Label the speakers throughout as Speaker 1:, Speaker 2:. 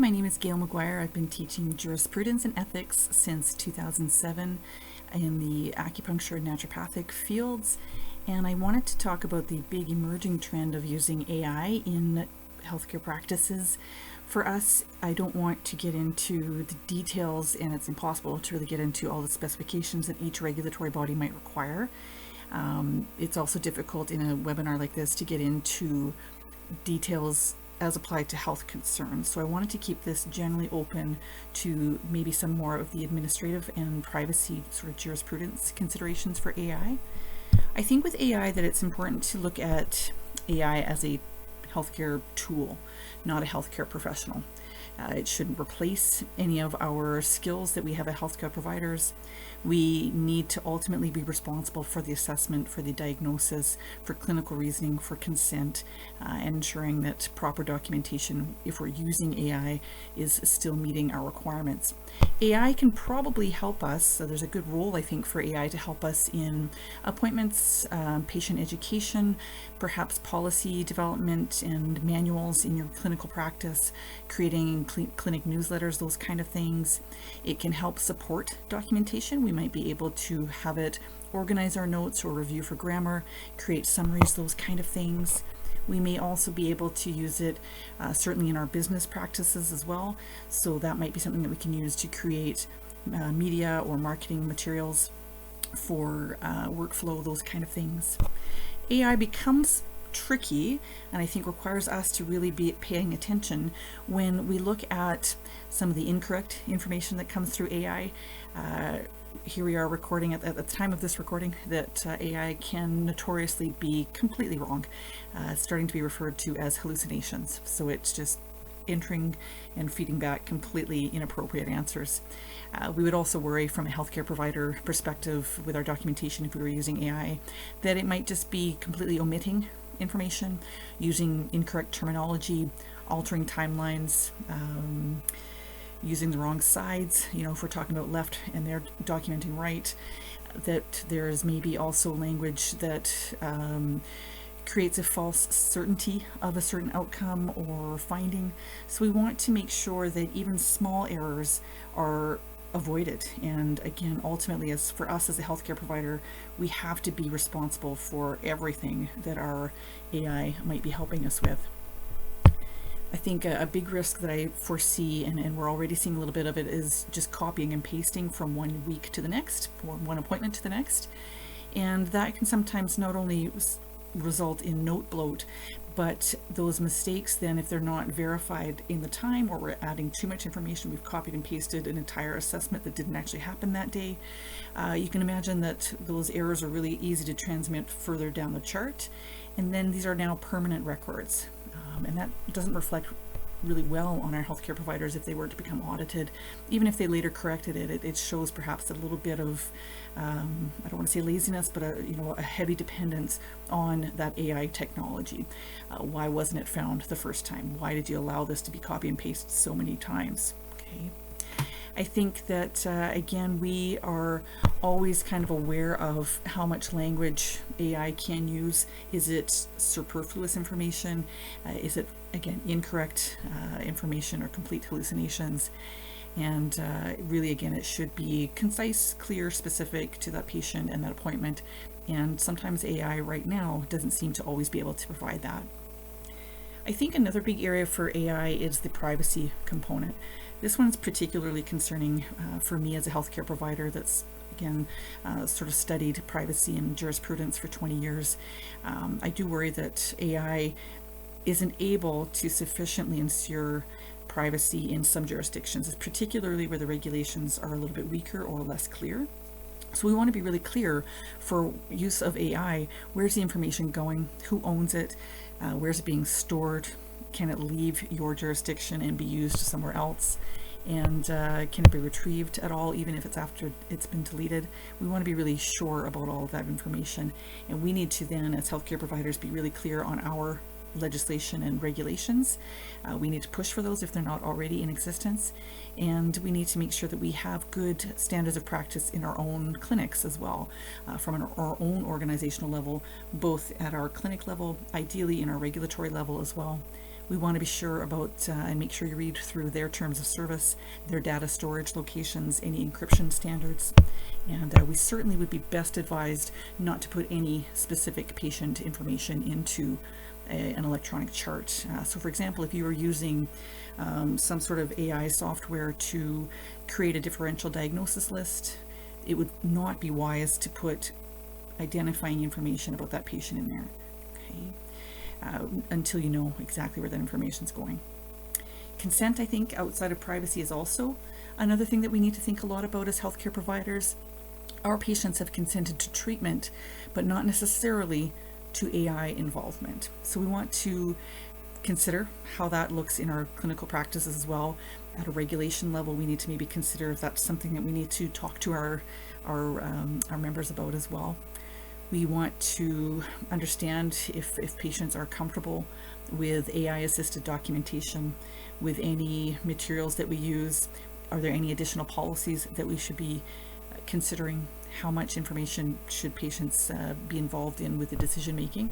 Speaker 1: my name is Gail McGuire. I've been teaching jurisprudence and ethics since 2007 in the acupuncture and naturopathic fields, and I wanted to talk about the big emerging trend of using AI in healthcare practices. For us, I don't want to get into the details, and it's impossible to really get into all the specifications that each regulatory body might require. It's also difficult in a webinar like this to get into details as applied to health concerns. So I wanted to keep this generally open to maybe some more of the administrative and privacy sort of jurisprudence considerations for AI. I think with AI that it's important to look at AI as a healthcare tool, not a healthcare professional. It shouldn't replace any of our skills that we have as healthcare providers. We need to ultimately be responsible for the assessment, for the diagnosis, for clinical reasoning, for consent, and ensuring that proper documentation, if we're using AI, is still meeting our requirements. AI can probably help us, so there's a good role I think for AI to help us in appointments, patient education, perhaps policy development and manuals in your clinical practice, creating clinic newsletters, those kind of things. It can help support documentation. We might be able to have it organize our notes or review for grammar, create summaries, those kind of things. We may also be able to use it certainly in our business practices as well. So that might be something that we can use to create media or marketing materials for workflow, those kind of things. AI becomes tricky, and I think requires us to really be paying attention when we look at some of the incorrect information that comes through AI. Here we are recording at the time of this recording that AI can notoriously be completely wrong, starting to be referred to as hallucinations. So it's just entering and feeding back completely inappropriate answers. We would also worry from a healthcare provider perspective with our documentation, if we were using AI, that it might just be completely omitting information, using incorrect terminology, altering timelines, using the wrong sides, if we're talking about left and they're documenting right, that there's maybe also language that creates a false certainty of a certain outcome or finding. So we want to make sure that even small errors are avoided. And again, ultimately, as for us as a healthcare provider, we have to be responsible for everything that our AI might be helping us with. I think a big risk that I foresee, and we're already seeing a little bit of it, is just copying and pasting from one week to the next, or one appointment to the next. And that can sometimes not only result in note bloat, but those mistakes then, if they're not verified in the time, or we're adding too much information, we've copied and pasted an entire assessment that didn't actually happen that day. You can imagine that those errors are really easy to transmit further down the chart, and then these are now permanent records. And that doesn't reflect really well on our healthcare providers if they were to become audited. Even if they later corrected it, it shows perhaps a little bit of, I don't want to say laziness, but a heavy dependence on that AI technology. Why wasn't it found the first time? Why did you allow this to be copy and paste so many times? Okay. I think that, again, we are always kind of aware of how much language AI can use. Is it superfluous information? Is it, again, incorrect information or complete hallucinations? And really, again, it should be concise, clear, specific to that patient and that appointment. And sometimes AI right now doesn't seem to always be able to provide that. I think another big area for AI is the privacy component. This one's particularly concerning for me as a healthcare provider that's, again, sort of studied privacy and jurisprudence for 20 years. I do worry that AI isn't able to sufficiently ensure privacy in some jurisdictions, particularly where the regulations are a little bit weaker or less clear. So we want to be really clear for use of AI. Where's the information going? Who owns it? Where's it being stored? Can it leave your jurisdiction and be used somewhere else? And can it be retrieved at all, even if it's after it's been deleted? We want to be really sure about all of that information. And we need to then, as healthcare providers, be really clear on our legislation and regulations. We need to push for those if they're not already in existence. And we need to make sure that we have good standards of practice in our own clinics as well, from our own organizational level, both at our clinic level, ideally in our regulatory level as well. We want to be sure about and make sure you read through their terms of service, their data storage locations, any encryption standards. And we certainly would be best advised not to put any specific patient information into an electronic chart. So for example, if you were using some sort of AI software to create a differential diagnosis list, it would not be wise to put identifying information about that patient in there, okay? Until you know exactly where that information is going. Consent, I think, outside of privacy is also another thing that we need to think a lot about as healthcare providers. Our patients have consented to treatment, but not necessarily to AI involvement. So we want to consider how that looks in our clinical practices as well. At a regulation level, we need to maybe consider if that's something that we need to talk to our members about as well. We want to understand if patients are comfortable with AI-assisted documentation, with any materials that we use. Are there any additional policies that we should be considering? How much information should patients be involved in with the decision making?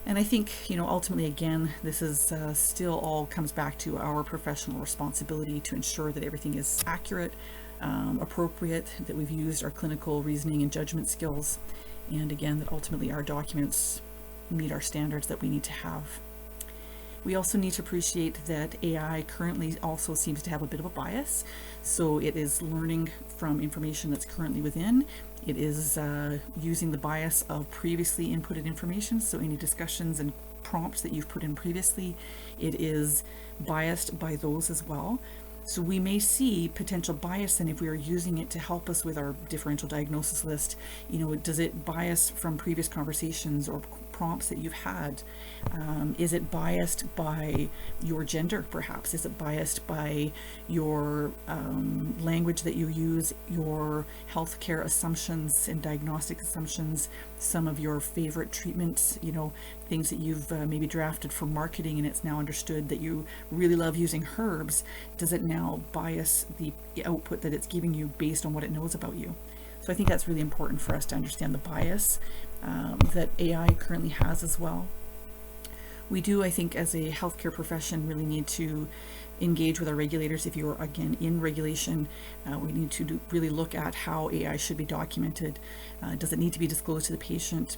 Speaker 1: And I think, ultimately, again, this is still all comes back to our professional responsibility to ensure that everything is accurate, appropriate, that we've used our clinical reasoning and judgment skills, and again, that ultimately our documents meet our standards that we need to have. We also need to appreciate that AI currently also seems to have a bit of a bias. So it is learning from information that's currently within. It is using the bias of previously inputted information. So any discussions and prompts that you've put in previously, it is biased by those as well. So we may see potential bias, and if we are using it to help us with our differential diagnosis list, does it bias from previous conversations or prompts that you've had? Is it biased by your gender, perhaps? Is it biased by your language that you use, your healthcare assumptions and diagnostic assumptions, some of your favorite treatments, things that you've maybe drafted for marketing and it's now understood that you really love using herbs? Does it now bias the output that it's giving you based on what it knows about you? So I think that's really important for us to understand the bias that AI currently has as well. We do, I think, as a healthcare profession, really need to engage with our regulators. If you're, again, in regulation, we need to really look at how AI should be documented. Does it need to be disclosed to the patient?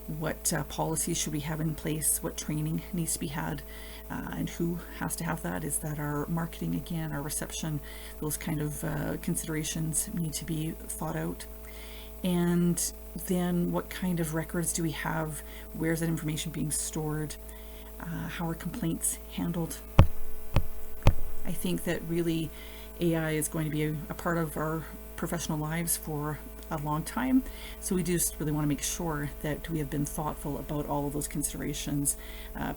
Speaker 1: What policies should we have in place? What training needs to be had? And who has to have that? Is that our marketing, again, our reception? Those kind of considerations need to be thought out. And then what kind of records do we have? Where's that information being stored? How are complaints handled? I think that really AI is going to be a part of our professional lives for a long time. So we just really want to make sure that we have been thoughtful about all of those considerations,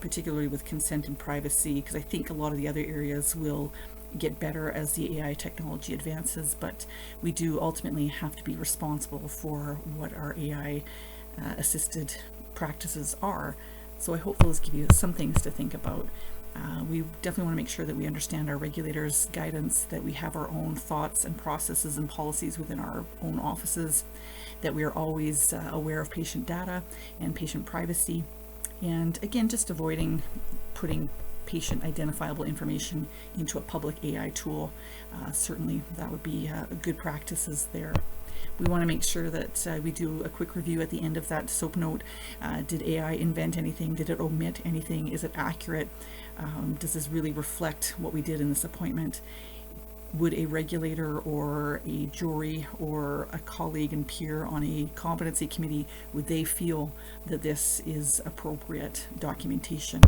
Speaker 1: particularly with consent and privacy, because I think a lot of the other areas will get better as the AI technology advances, but we do ultimately have to be responsible for what our AI assisted practices are. So I hope those give you some things to think about. We definitely want to make sure that we understand our regulators' guidance, that we have our own thoughts and processes and policies within our own offices, that we are always aware of patient data and patient privacy, and again, just avoiding putting patient identifiable information into a public AI tool. Certainly that would be good practices there. We want to make sure that we do a quick review at the end of that SOAP note. Did AI invent anything? Did it omit anything? Is it accurate? Does this really reflect what we did in this appointment? Would a regulator or a jury or a colleague and peer on a competency committee, would they feel that this is appropriate documentation?